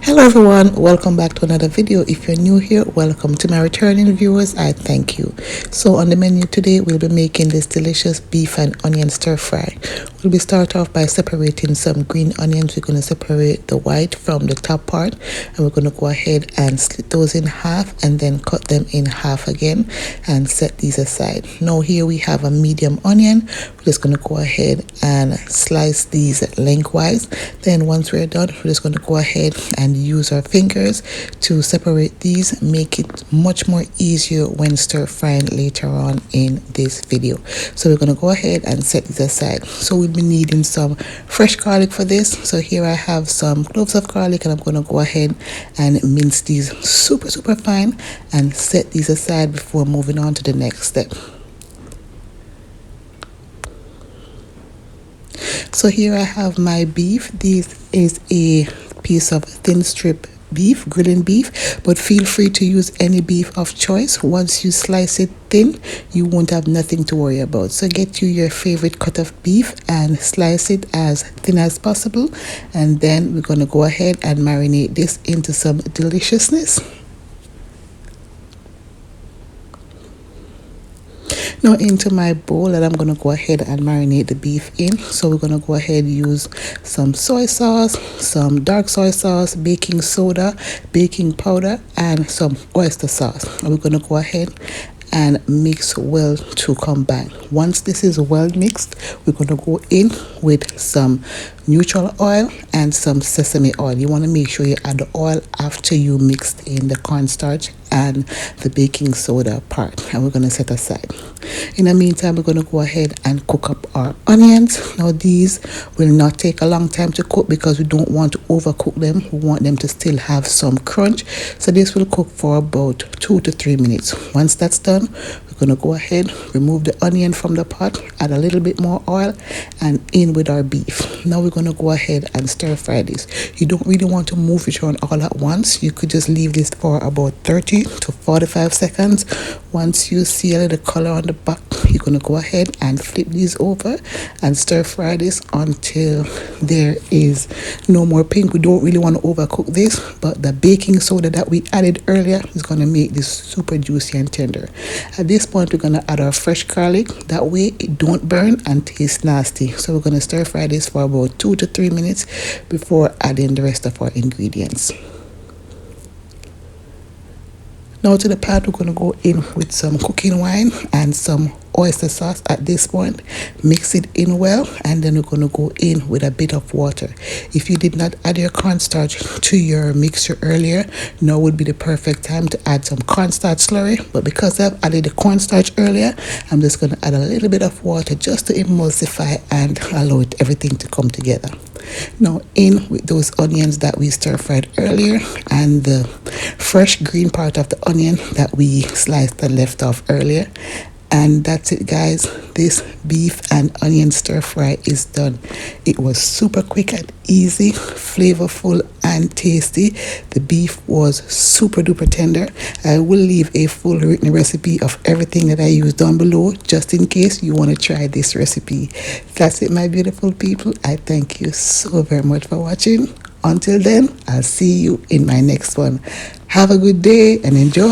Hello everyone, welcome back to another video. If you're new here, welcome. To my returning viewers, I thank you. So on the menu today, we'll be making this delicious beef and onion stir fry. We'll start off by separating some green onions. We're going to separate the white from the top part, and we're going to go ahead and slit those in half and then cut them in half again and set these aside. Now here we have a medium onion. We're just going to go ahead and slice these lengthwise. Then once we're done, we're just going to go ahead and use our fingers to separate these, make it much more easier when stir frying later on in this video. So we're going to go ahead and set these aside. So we'll be needing some fresh garlic for this. So here I have some cloves of garlic, and I'm going to go ahead and mince these super fine and set these aside before moving on to the next step. So here I have my beef. This is a piece of thin strip beef, grilling beef, but feel free to use any beef of choice. Once you slice it thin, you won't have nothing to worry about. So get you your favorite cut of beef and slice it as thin as possible, and then we're going to go ahead and marinate this into some deliciousness. Now into my bowl, and I'm going to go ahead and marinate the beef in. So we're going to go ahead and use some soy sauce, some dark soy sauce, baking soda, baking powder, and some oyster sauce. And we're going to go ahead and mix well to combine. Once this is well mixed, we're going to go in with some neutral oil and some sesame oil. You want to make sure you add the oil after you mixed in the cornstarch and the baking soda part, and we're going to set aside. In the meantime, we're going to go ahead and cook up our onions. Now these will not take a long time to cook because we don't want to overcook them. We want them to still have some crunch. So this will cook for about 2 to 3 minutes. Once that's done, we're going to go ahead, remove the onion from the pot, add a little bit more oil, and in with our beef. Now we're going to go ahead and stir fry this. You don't really want to move it around all at once. You could just leave this for about 30 to 45 seconds. Once you see a little color on the back, you're going to go ahead and flip these over and stir fry this until there is no more pink. We don't really want to overcook this, but the baking soda that we added earlier is going to make this super juicy and tender. At this point, we're going to add our fresh garlic. That way it don't burn and taste nasty. So we're going to stir fry this for about 2 to 3 minutes before adding the rest of our ingredients. Now to the pot, we're going to go in with some cooking wine and some oyster sauce. At this point, mix it in well, and then we're going to go in with a bit of water. If you did not add your cornstarch to your mixture earlier, now would be the perfect time to add some cornstarch slurry. But because I've added the cornstarch earlier, I'm just going to add a little bit of water just to emulsify and allow everything to come together. Now in with those onions that we stir fried earlier and the fresh green part of the onion that we sliced and left off earlier. And that's it, guys. This beef and onion stir fry is done. It was super quick and easy, flavorful and tasty. The beef was super duper tender. I will leave a full written recipe of everything that I used down below, just in case you want to try this recipe. That's it, my beautiful people. I thank you so very much for watching. Until then, I'll see you in my next one. Have a good day and enjoy.